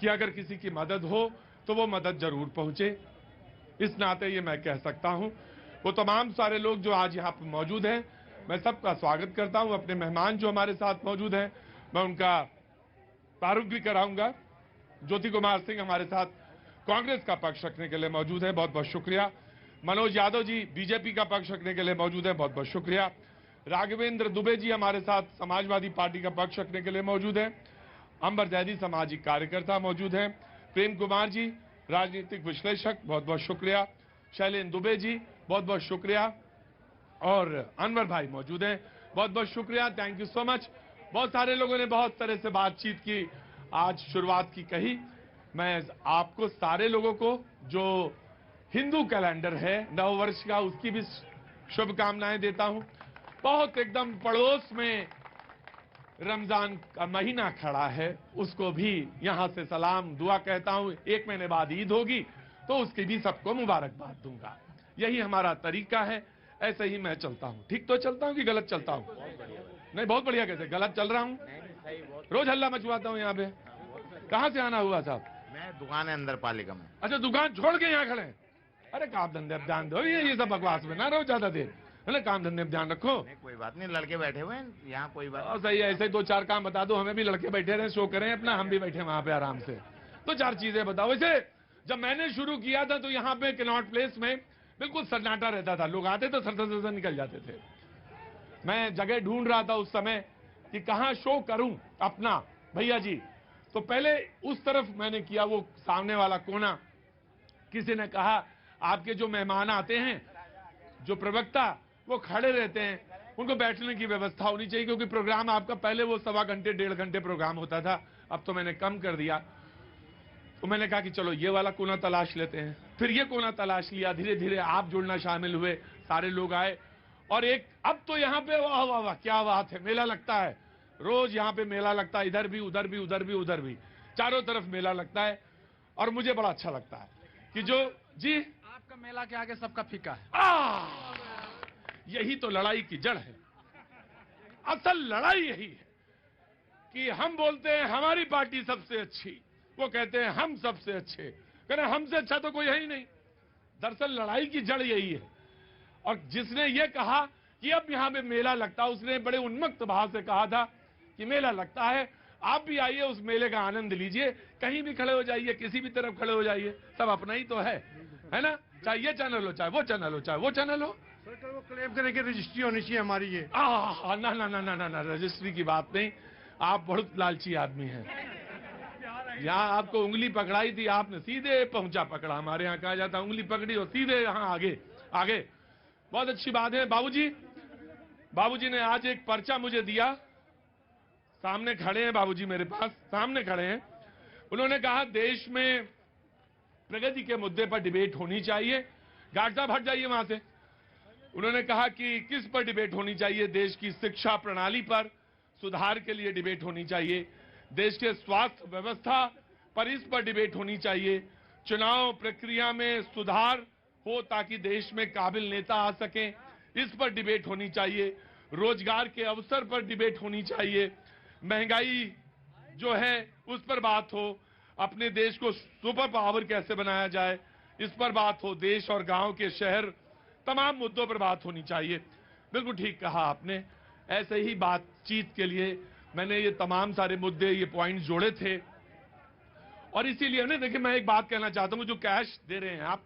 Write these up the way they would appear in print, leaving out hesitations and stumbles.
कि अगर किसी की मदद हो तो वो मदद जरूर पहुंचे। इस नाते ये मैं कह सकता हूं। वो तमाम सारे लोग जो आज यहाँ पर मौजूद हैं, मैं सबका स्वागत करता हूं। अपने मेहमान जो हमारे साथ मौजूद हैं, मैं उनका तारुफ भी कराऊंगा। ज्योति कुमार सिंह हमारे साथ कांग्रेस का पक्ष रखने के लिए मौजूद है, बहुत बहुत शुक्रिया। मनोज यादव जी बीजेपी का पक्ष रखने के लिए मौजूद है, बहुत बहुत शुक्रिया। राघवेंद्र दुबे जी हमारे साथ समाजवादी पार्टी का पक्ष रखने के लिए मौजूद है। अंबर जैदी सामाजिक कार्यकर्ता मौजूद हैं। प्रेम कुमार जी राजनीतिक विश्लेषक, बहुत बहुत शुक्रिया। शैलेंद्र दुबे जी बहुत बहुत शुक्रिया। और अनवर भाई मौजूद हैं, बहुत बहुत शुक्रिया, थैंक यू सो मच। बहुत सारे लोगों ने बहुत तरह से बातचीत की, आज शुरुआत की कही। मैं आपको सारे लोगों को जो हिंदू कैलेंडर है नव वर्ष का, उसकी भी शुभकामनाएं देता हूं। बहुत एकदम पड़ोस में रमजान का महीना खड़ा है, उसको भी यहां से सलाम दुआ कहता हूं। 1 महीने बाद ईद होगी तो उसकी भी सबको मुबारकबाद दूंगा। यही हमारा तरीका है, ऐसे ही मैं चलता हूं। ठीक तो चलता हूं कि गलत चलता हूं? नहीं, बहुत बढ़िया। कैसे गलत चल रहा हूं? रोज हल्ला मचवाता हूं यहाँ पे। कहां से आना हुआ साहब? मैं दुकान है अंदर पालिका में। अच्छा, दुकान छोड़ के यहाँ खड़े हैं? अरे काम धंधे अब ध्यान दो, ये सब बकवास में ना रहो ज्यादा देर, है ना? काम धंधे में ध्यान रखो। नहीं, कोई बात नहीं, लड़के बैठे हुए हैं यहाँ, कोई बात और सही है, ऐसे 2-4 काम बता दो हमें भी। लड़के बैठे रहे, शो करें अपना, हम भी बैठे वहां पे आराम से। 2-4 चीजें बताओ। वैसे जब मैंने शुरू किया था तो यहाँ पे कनॉट प्लेस में बिल्कुल सन्नाटा रहता था। लोग आते तो सर निकल जाते थे। मैं जगह ढूंढ रहा था उस समय कि कहां शो करूं अपना, भैया जी। तो पहले उस तरफ मैंने किया, वो सामने वाला कोना। किसी ने कहा आपके जो मेहमान आते हैं, जो प्रवक्ता, वो खड़े रहते हैं, उनको बैठने की व्यवस्था होनी चाहिए, क्योंकि प्रोग्राम आपका पहले वो 1.25 घंटे 1.5 घंटे प्रोग्राम होता था, अब तो मैंने कम कर दिया। तो मैंने कहा कि चलो ये वाला कोना तलाश लेते हैं। फिर ये कोना तलाश लिया, धीरे धीरे आप जुड़ना शामिल हुए, सारे लोग आए। और एक अब तो यहाँ पे वाह वाह वाह क्या बात है, मेला लगता है। रोज यहाँ पे मेला लगता है, इधर भी उधर भी उधर भी उधर भी, चारों तरफ मेला लगता है। और मुझे बड़ा अच्छा लगता है कि जो जी आपका मेला के आगे सबका फीका है। यही तो लड़ाई की जड़ है। असल लड़ाई यही है कि हम बोलते हैं हमारी पार्टी सबसे अच्छी, वो कहते हैं हम सबसे अच्छे। कह रहे हमसे अच्छा तो कोई है ही नहीं। दरअसल लड़ाई की जड़ यही है। और जिसने ये कहा कि अब यहां पे मेला लगता है, उसने बड़े उन्मत्त भाव से कहा था कि मेला लगता है, आप भी आइए, उस मेले का आनंद लीजिए, कहीं भी खड़े हो जाइए, किसी भी तरफ खड़े हो जाइए, सब अपना ही तो है ना? चाहे ये चैनल हो, चाहे वो चैनल हो, चाहे वो चैनल हो। सरकार वो क्लेम करें कि रजिस्ट्री होनी चाहिए हमारी। ये ना ना ना ना ना ना, रजिस्ट्री की बात नहीं। आप बहुत लालची आदमी हैं। यहाँ आपको उंगली पकड़ाई थी, आपने सीधे पहुंचा पकड़ा। हमारे यहाँ कहा जाता उंगली पकड़ी और सीधे यहाँ आगे आगे। बहुत अच्छी बात है। बाबूजी ने आज एक पर्चा मुझे दिया, सामने खड़े हैं बाबूजी, मेरे पास सामने खड़े हैं। उन्होंने कहा देश में प्रगति के मुद्दे पर डिबेट होनी चाहिए। गार्ड साहब हट जाइए वहां से। उन्होंने कहा कि किस पर डिबेट होनी चाहिए? देश की शिक्षा प्रणाली पर सुधार के लिए डिबेट होनी चाहिए, देश के स्वास्थ्य व्यवस्था पर इस पर डिबेट होनी चाहिए, चुनाव प्रक्रिया में सुधार हो ताकि देश में काबिल नेता आ सकें, इस पर डिबेट होनी चाहिए, रोजगार के अवसर पर डिबेट होनी चाहिए, महंगाई जो है उस पर बात हो, अपने देश को सुपर पावर कैसे बनाया जाए इस पर बात हो, देश और गांव के शहर, तमाम मुद्दों पर बात होनी चाहिए। बिल्कुल ठीक कहा आपने। ऐसे ही बातचीत के लिए मैंने ये तमाम सारे मुद्दे, ये पॉइंट्स जोड़े थे। और इसीलिए ना, देखिए मैं एक बात कहना चाहता हूं, जो कैश दे रहे हैं आप,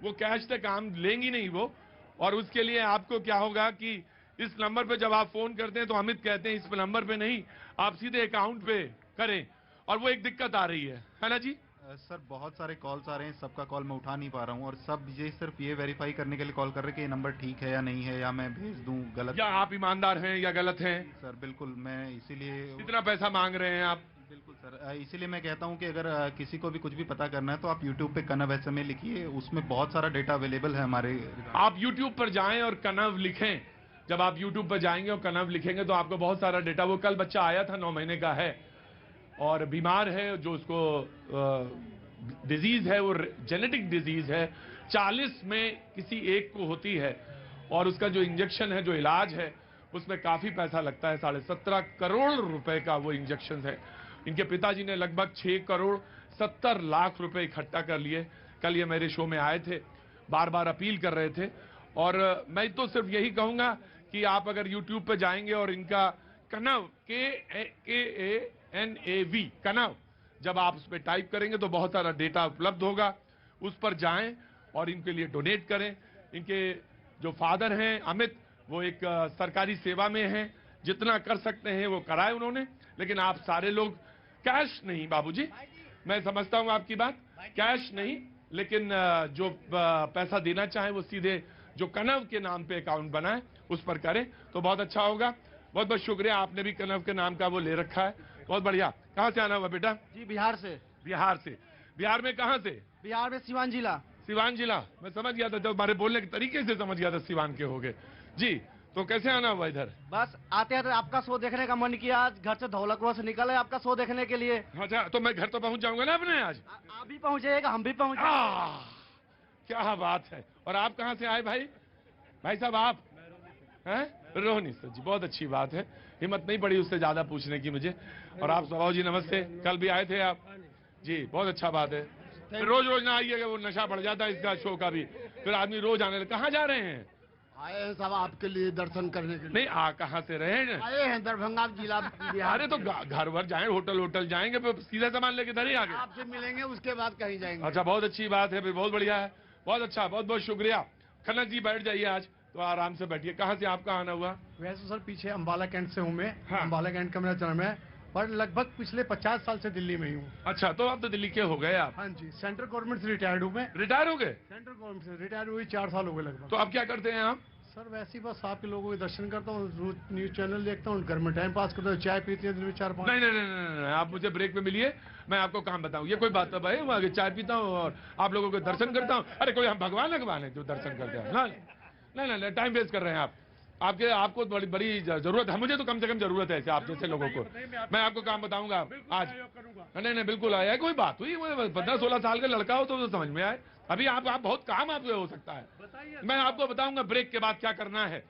वो कैश से काम लेंगी नहीं वो। और उसके लिए आपको क्या होगा कि इस नंबर पे जब आप फोन करते हैं तो अमित कहते हैं इस नंबर पे नहीं, आप सीधे अकाउंट पे करें। और वो एक दिक्कत आ रही है ना जी? सर बहुत सारे कॉल्स आ रहे हैं, सबका कॉल मैं उठा नहीं पा रहा हूं, और सब ये सिर्फ ये वेरीफाई करने के लिए कॉल कर रहे हैं कि ये नंबर ठीक है या नहीं है, या मैं भेज दूं गलत, या आप ईमानदार हैं या गलत हैं। सर बिल्कुल, मैं इसीलिए कितना पैसा मांग रहे हैं आप? बिल्कुल सर, इसीलिए मैं कहता हूं कि अगर किसी को भी कुछ भी पता करना है तो आप YouTube पे कनव SMA लिखिए, उसमें बहुत सारा डेटा अवेलेबल है हमारे। आप YouTube पर जाएं और कनव लिखें। जब आप YouTube पर जाएंगे और कनव लिखेंगे तो आपको बहुत सारा डेटा, वो कल बच्चा आया था 9 महीने का है और बीमार है, जो उसको डिजीज है, वो जेनेटिक डिजीज है, 40 में किसी एक को होती है, और उसका जो इंजेक्शन है, जो इलाज है, उसमें काफी पैसा लगता है। 17.5 करोड़ रुपए का वो इंजेक्शन है। इनके पिताजी ने लगभग 6 करोड़ 70 लाख रुपए इकट्ठा कर लिए। कल ये मेरे शो में आए थे, बार बार अपील कर रहे थे। और मैं तो सिर्फ यही कहूंगा कि आप अगर YouTube पे जाएंगे और इनका कनव KANAV कनव जब आप उस पर टाइप करेंगे तो बहुत सारा डेटा उपलब्ध होगा, उस पर जाएं और इनके लिए डोनेट करें। इनके जो फादर हैं अमित, वो एक सरकारी सेवा में हैं, जितना कर सकते हैं वो कराए उन्होंने। लेकिन आप सारे लोग कैश नहीं, बाबूजी मैं समझता हूं आपकी बात, कैश नहीं, लेकिन जो पैसा देना चाहे वो सीधे जो कनव के नाम पे अकाउंट बनाए उस पर करें तो बहुत अच्छा होगा। बहुत बहुत शुक्रिया, आपने भी कनव के नाम का वो ले रखा है, बहुत बढ़िया। कहाँ से आना हुआ बेटा? जी बिहार से। बिहार से। बिहार में कहाँ से? बिहार में सिवान जिला। सिवान जिला, मैं समझ गया था, जब हमारे बोलने के तरीके से समझ गया था सिवान के हो गए जी। तो कैसे आना हुआ इधर? बस आते हैं आपका शो देखने का मन किया, आज घर से धौलकपुर से निकले आपका शो देखने के लिए। अच्छा, तो मैं घर तो पहुंच जाऊंगा ना अपने आज? आप भी पहुंचेगा, हम भी पहुंचे। क्या बात है। और आप कहाँ से आए भाई? भाई साहब आप हैं? रोहिणी सर जी, बहुत अच्छी बात है, हिम्मत नहीं पड़ी उससे ज्यादा पूछने की मुझे। और आप स्वभाव जी नमस्ते, कल भी आए थे आप जी, बहुत अच्छा बात है। फिर रोज रोज ना आइएगा, वो नशा बढ़ जाता है इसका शो का भी, फिर आदमी रोज आने। कहाँ जा रहे हैं? आए हैं साहब आपके लिए दर्शन करने के लिए। नहीं, कहाँ से रहे हैं? आए हैं दरभंगा जिला बिहार। अरे तो घर भर जाए, होटल जाएंगे, फिर सीधा सामान लेके इधर ही आ गए। आपसे मिलेंगे उसके बाद कहीं जाएंगे। अच्छा, बहुत अच्छी बात है, फिर बहुत बढ़िया है, बहुत अच्छा, बहुत बहुत शुक्रिया। खन्ना जी बैठ जाइए, आज तो आराम से बैठिए। कहाँ से आपका आना हुआ? वैसे सर पीछे अम्बाला कैंट से हूँ मैं। हाँ। अम्बाला कैंट का मेरा जन्म है, पर लगभग पिछले 50 साल से दिल्ली में ही हूँ। अच्छा, तो आप तो दिल्ली के हो गए आप? हाँ जी, सेंट्रल गवर्नमेंट से रिटायर्ड हूँ मैं। रिटायर हो गए? सेंट्रल गवर्नमेंट से रिटायर हुई 4 साल हो गए लगभग। तो अब क्या करते हैं आप? सर वैसे ही बस आपके लोगों के दर्शन करता हूँ, रोज न्यूज चैनल देखता हूँ, घर में टाइम पास करता हूँ, चाय पीते हैं दिन में 4-5। नहीं नहीं नहीं नहीं नहीं, आप मुझे ब्रेक में मिलिए, मैं आपको काम बताऊं। ये कोई बात है भाई, मैं आगे चाय पीता हूँ और आप लोगों के दर्शन करता हूँ। अरे कोई हम भगवान है जो दर्शन करते हैं? ना नहीं नहीं, टाइम वेस्ट कर रहे हैं आप। आपको बड़ी बड़ी जरूरत है, मुझे तो कम से कम जरूरत है ऐसे आप जैसे लोगों को। मैं आपको काम बताऊंगा आज। नहीं नहीं, बिल्कुल आया, कोई बात हुई, 15-16 साल का लड़का हो तो समझ में आए। अभी आप बहुत काम आप हो सकता है, मैं आपको बताऊंगा ब्रेक के बाद क्या करना है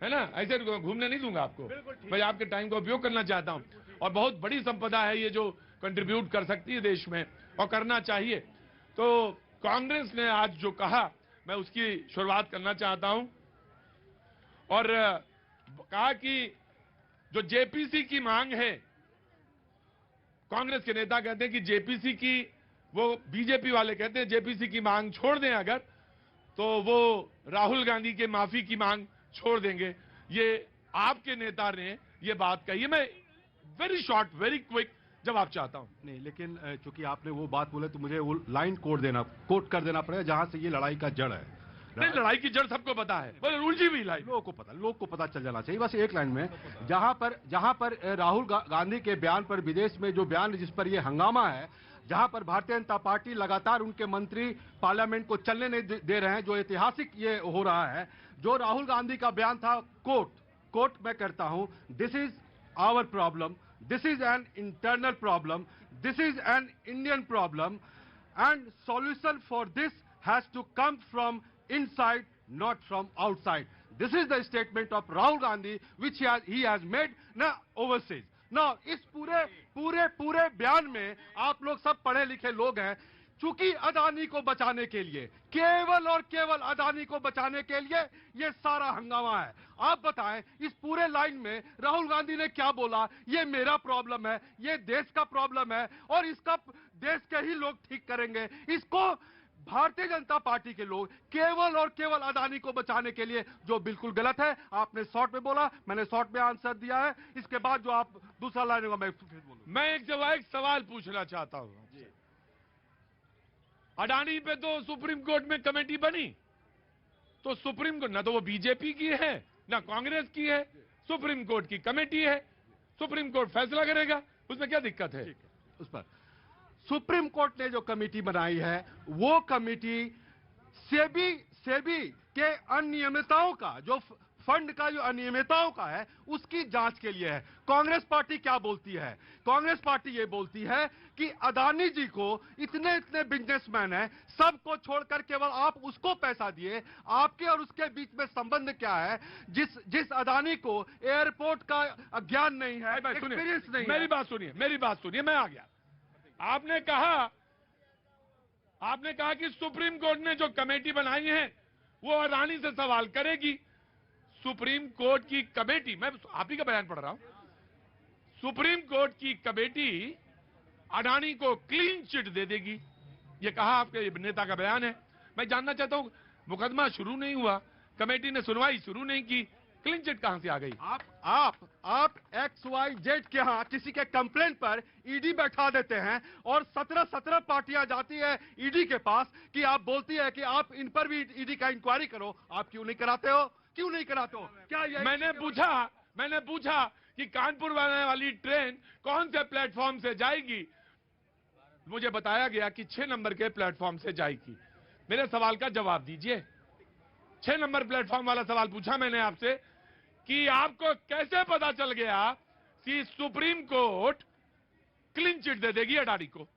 ना। ऐसे घूमने नहीं दूंगा आपको, मैं आपके टाइम का उपयोग करना चाहता हूं। और बहुत बड़ी संपदा है ये जो कंट्रीब्यूट कर सकती है देश में, और करना चाहिए। तो कांग्रेस ने आज जो कहा, मैं उसकी शुरुआत करना चाहता हूं। और कहा कि जो जेपीसी की मांग है, कांग्रेस के नेता कहते हैं कि जेपीसी की, वो बीजेपी वाले कहते हैं जेपीसी की मांग छोड़ दें अगर, तो वो राहुल गांधी के माफी की मांग छोड़ देंगे। ये आपके नेता ने ये बात कही है। मैं वेरी शॉर्ट, वेरी क्विक जवाब चाहता हूं। नहीं, लेकिन चूंकि आपने वो बात बोले तो मुझे वो लाइन कोट कर देना पड़ेगा जहां से ये लड़ाई का जड़ है। नहीं, लड़ाई की जड़ सबको पता है, बोले उलझी हुई लाइन। लोग को पता चल जाना चाहिए, बस एक लाइन में। जहां पर राहुल गांधी के बयान पर, विदेश में जो बयान जिस पर ये हंगामा है, जहां पर भारतीय जनता पार्टी लगातार उनके मंत्री पार्लियामेंट को चलने नहीं दे रहे हैं, जो ऐतिहासिक ये हो रहा है। जो राहुल गांधी का बयान था, कोट मैं करता हूं, this is our problem, this is an internal problem, this is an Indian problem, and solution for this has to come from inside, not from outside. This is the statement of Rahul Gandhi, which he has made now overseas. Now, इस पूरे बयान में आप लोग सब पढ़े लिखे लोग हैं, चूंकि अदानी को बचाने के लिए, केवल और केवल अदानी को बचाने के लिए ये सारा हंगामा है। आप बताएं, इस पूरे लाइन में राहुल गांधी ने क्या बोला? ये मेरा प्रॉब्लम है, ये देश का प्रॉब्लम है, और इसका देश के ही लोग ठीक करेंगे। इसको भारतीय जनता पार्टी के लोग केवल और केवल अदानी को बचाने के लिए, जो बिल्कुल गलत है। आपने शॉर्ट में बोला, मैंने शॉर्ट में आंसर दिया है। इसके बाद जो आप दूसरा लाइन होगा मैं फिर बोलूंगा। मैं एक सवाल पूछना चाहता हूं। अडानी पे तो सुप्रीम कोर्ट में कमेटी बनी, तो सुप्रीम कोर्ट ना तो वो बीजेपी की है ना कांग्रेस की है, सुप्रीम कोर्ट की कमेटी है, सुप्रीम कोर्ट फैसला करेगा, उसमें क्या दिक्कत है? उस पर सुप्रीम कोर्ट ने जो कमेटी बनाई है, वो कमेटी सेबी के अनियमितताओं का, जो फंड का जो अनियमितताओं का है, उसकी जांच के लिए है। कांग्रेस पार्टी क्या बोलती है? कांग्रेस पार्टी ये बोलती है कि अदानी जी को इतने बिजनेसमैन हैं, सबको छोड़कर केवल आप उसको पैसा दिए। आपके और उसके बीच में संबंध क्या है? जिस अदानी को एयरपोर्ट का ज्ञान नहीं है, एक्सपीरियंस नहीं है। मेरी बात सुनिए, मैं आ गया। आपने कहा आपने कहा कि सुप्रीम कोर्ट ने जो कमेटी बनाई है वो अडानी से सवाल करेगी। सुप्रीम कोर्ट की कमेटी, मैं आप ही का बयान पढ़ रहा हूं, सुप्रीम कोर्ट की कमेटी अडानी को क्लीन चिट दे देगी। ये कहा आपके नेता का बयान है। मैं जानना चाहता हूं, मुकदमा शुरू नहीं हुआ, कमेटी ने सुनवाई शुरू नहीं की, क्लीन चिट कहां से आ गई? आप XYZ के यहाँ किसी के कंप्लेंट पर ईडी बैठा देते हैं और 17 पार्टियां जाती है ईडी के पास कि आप बोलती है कि आप इन पर भी ईडी का इंक्वायरी करो। आप क्यों नहीं कराते हो? क्यों नहीं कराते हो? क्या ये मैंने पूछा कि कानपुर वाली ट्रेन कौन से प्लेटफॉर्म से जाएगी। मुझे बताया गया कि 6 नंबर के प्लेटफॉर्म से जाएगी। मेरे सवाल का जवाब दीजिए। 6 नंबर प्लेटफॉर्म वाला सवाल पूछा मैंने आपसे कि आपको कैसे पता चल गया कि सुप्रीम कोर्ट क्लीन चिट दे देगी अडानी को?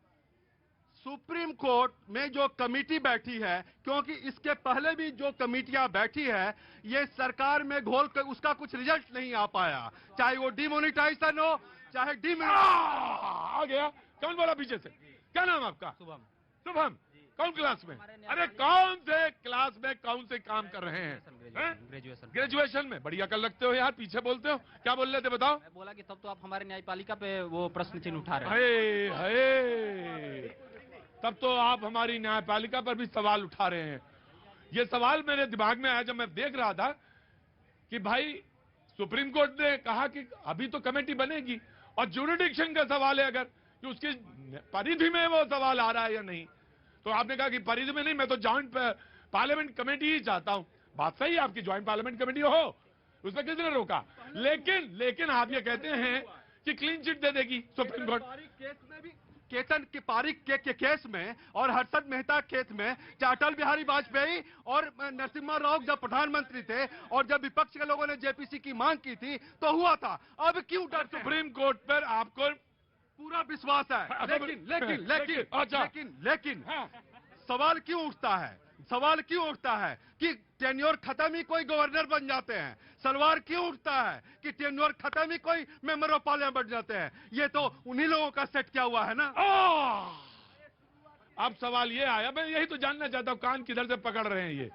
सुप्रीम कोर्ट में जो कमेटी बैठी है, क्योंकि इसके पहले भी जो कमेटियां बैठी है, ये सरकार में घोल कर उसका कुछ रिजल्ट नहीं आ पाया, चाहे वो डिमोनिटाइजेशन हो चाहे आ गया। कौन बोला पीछे से? क्या नाम आपका? शुभम। कौन क्लास में? अरे कौन से क्लास में कौन से काम कर रहे हैं? ग्रेजुएशन में। बढ़िया अकल रखते हो यार, पीछे बोलते हो। क्या बोल रहे थे बताओ? मैं बोला कि तब तो आप हमारे न्यायपालिका पे वो प्रश्न चिन्ह उठा रहे हाय हैं। हाय, तब तो आप हमारी न्यायपालिका पर भी सवाल उठा रहे हैं। ये सवाल मेरे दिमाग में आया जब मैं देख रहा था कि भाई सुप्रीम कोर्ट ने कहा कि अभी तो कमेटी बनेगी और ज्यूरिडिक्शन का सवाल है, अगर कि उसकी परिधि में वो सवाल आ रहा है या नहीं। तो आपने कहा कि परिधि में नहीं, मैं तो जॉइंट पार्लियामेंट कमेटी ही चाहता हूं। बात सही है आपकी, जॉइंट पार्लियामेंट कमेटी हो, उसमें किसने रोका? लेकिन आप ये कहते हैं कि क्लीन चिट दे देगी सुप्रीम कोर्ट। केतन के पारिक के केस में और हर्षद मेहता केस में, अटल बिहारी वाजपेयी और नरसिम्हा राव जब प्रधानमंत्री थे और जब विपक्ष के लोगों ने जेपीसी की मांग की थी तो हुआ था। अब क्यों डर? सुप्रीम कोर्ट पर आपको पूरा विश्वास है, लेकिन सवाल क्यों उठता है कि टेन्योर खत्म ही कोई गवर्नर बन जाते हैं? सवाल क्यों उठता है कि टेन्योर खत्म ही कोई मेंबर ऑफ पार्लियामेंट बन जाते हैं? ये तो उन्हीं लोगों का सेट क्या हुआ है ना। अब सवाल ये आया, मैं यही तो जानना चाहता हूं, कान किधर से पकड़ रहे हैं ये।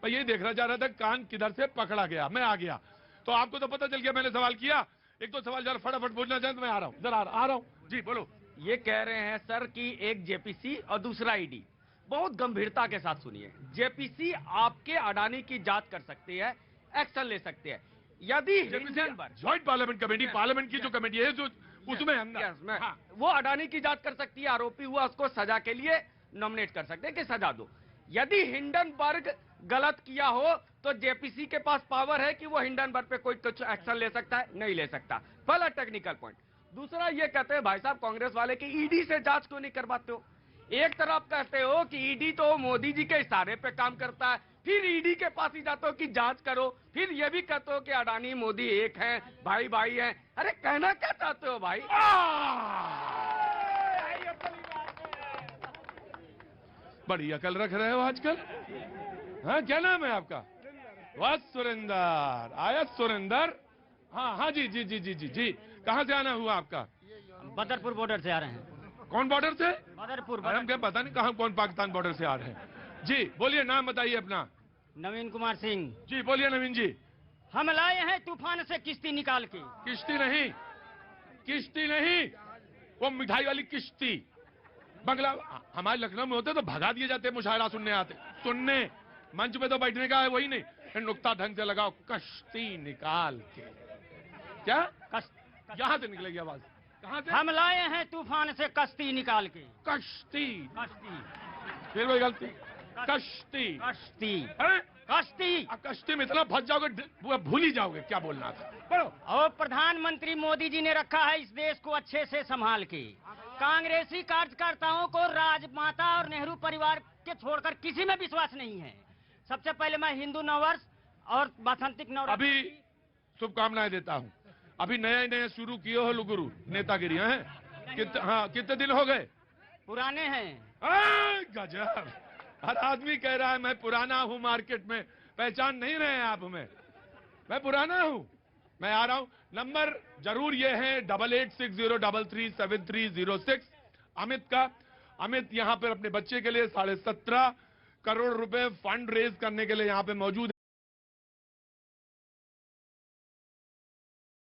मैं यही देखना चाह रहा था कान किधर से पकड़ा गया। मैं आ गया तो आपको तो पता चल गया मैंने सवाल किया। एक तो सवाल जरा फटाफट पूछना चाहता, मैं आ रहा हूं, जरा आ रहा हूं जी, बोलो। ये कह रहे हैं सर कि एक जेपीसी और दूसरा ईडी। बहुत गंभीरता के साथ सुनिए, जेपीसी आपके अडानी की जांच कर सकती है, एक्शन ले सकती है। यदि Hindenburg joint parliament committee, parliament की जो कमेटी है जो उसमें अंदर वो अडानी की जांच कर सकती है, आरोपी हुआ उसको सजा के लिए नॉमिनेट कर सकते हैं कि सजा दो। यदि हिंडनबर्ग गलत किया हो तो जेपीसी के पास पावर है कि वो हिंडनबर्ग पे कोई कुछ एक्शन ले सकता है? नहीं ले सकता। पहला टेक्निकल पॉइंट। दूसरा ये कहते हैं भाई साहब कांग्रेस वाले कि ईडी से जांच क्यों नहीं करवाते हो? एक तरफ कहते हो कि ईडी तो मोदी जी के इशारे पे काम करता है, फिर ईडी के पास ही जाते हो कि जांच करो, फिर ये भी कहते हो कि अडानी मोदी एक हैं, भाई भाई हैं। अरे कहना क्या चाहते हो भाई? बड़ी अकल रख रहे हो आजकल। हाँ, क्या नाम है आपका? वाह सुरेंदर, आया सुरेंदर। हाँ जी जी जी जी जी जी। कहाँ से आना हुआ आपका? बदरपुर बॉर्डर से आ रहे हैं। कौन बॉर्डर से? बदरपुर। हम क्या पता नहीं कहाँ कौन पाकिस्तान बॉर्डर से आ रहे हैं। जी बोलिए, नाम बताइए अपना। नवीन कुमार सिंह। जी बोलिए नवीन जी। हम लाए हैं तूफान से किश्ती निकाल के। किश्ती नहीं, वो मिठाई वाली किश्ती। बंगला हमारे लखनऊ में होते तो भगा दिए जाते, मुशायरा सुनने मंच पे तो बैठने का है, वही नहीं। नुक्ता ढंग से लगाओ, कश्ती निकाल के। क्या यहाँ से निकलेगी आवाज? कहाँ से? हम लाए हैं तूफान से कश्ती निकाल के। कश्ती फिर वही गलती। कश्ती कश्ती में इतना फंस जाओगे भूल ही जाओगे क्या बोलना था। पढ़ो। और प्रधानमंत्री मोदी जी ने रखा है इस देश को अच्छे से संभाल के। कांग्रेसी कार्यकर्ताओं को राजमाता और नेहरू परिवार के छोड़कर किसी में विश्वास नहीं है। सबसे पहले मैं हिंदू नववर्ष और बसंतिक नवरात्र अभी शुभकामनाएं देता हूँ। अभी नए शुरू किए हो लुगुरु नेतागिरी हैं? कितने दिन हो गए? पुराने हैं। गजब, हर आदमी कह रहा है मैं पुराना हूँ, मार्केट में पहचान नहीं रहे हैं आप हमें। मैं पुराना हूँ, मैं आ रहा हूँ। नंबर जरूर ये है 8860337306 अमित का। अमित यहाँ पर अपने बच्चे के लिए 17.5 करोड़ रुपए फंड रेज करने के लिए यहाँ पे मौजूद है।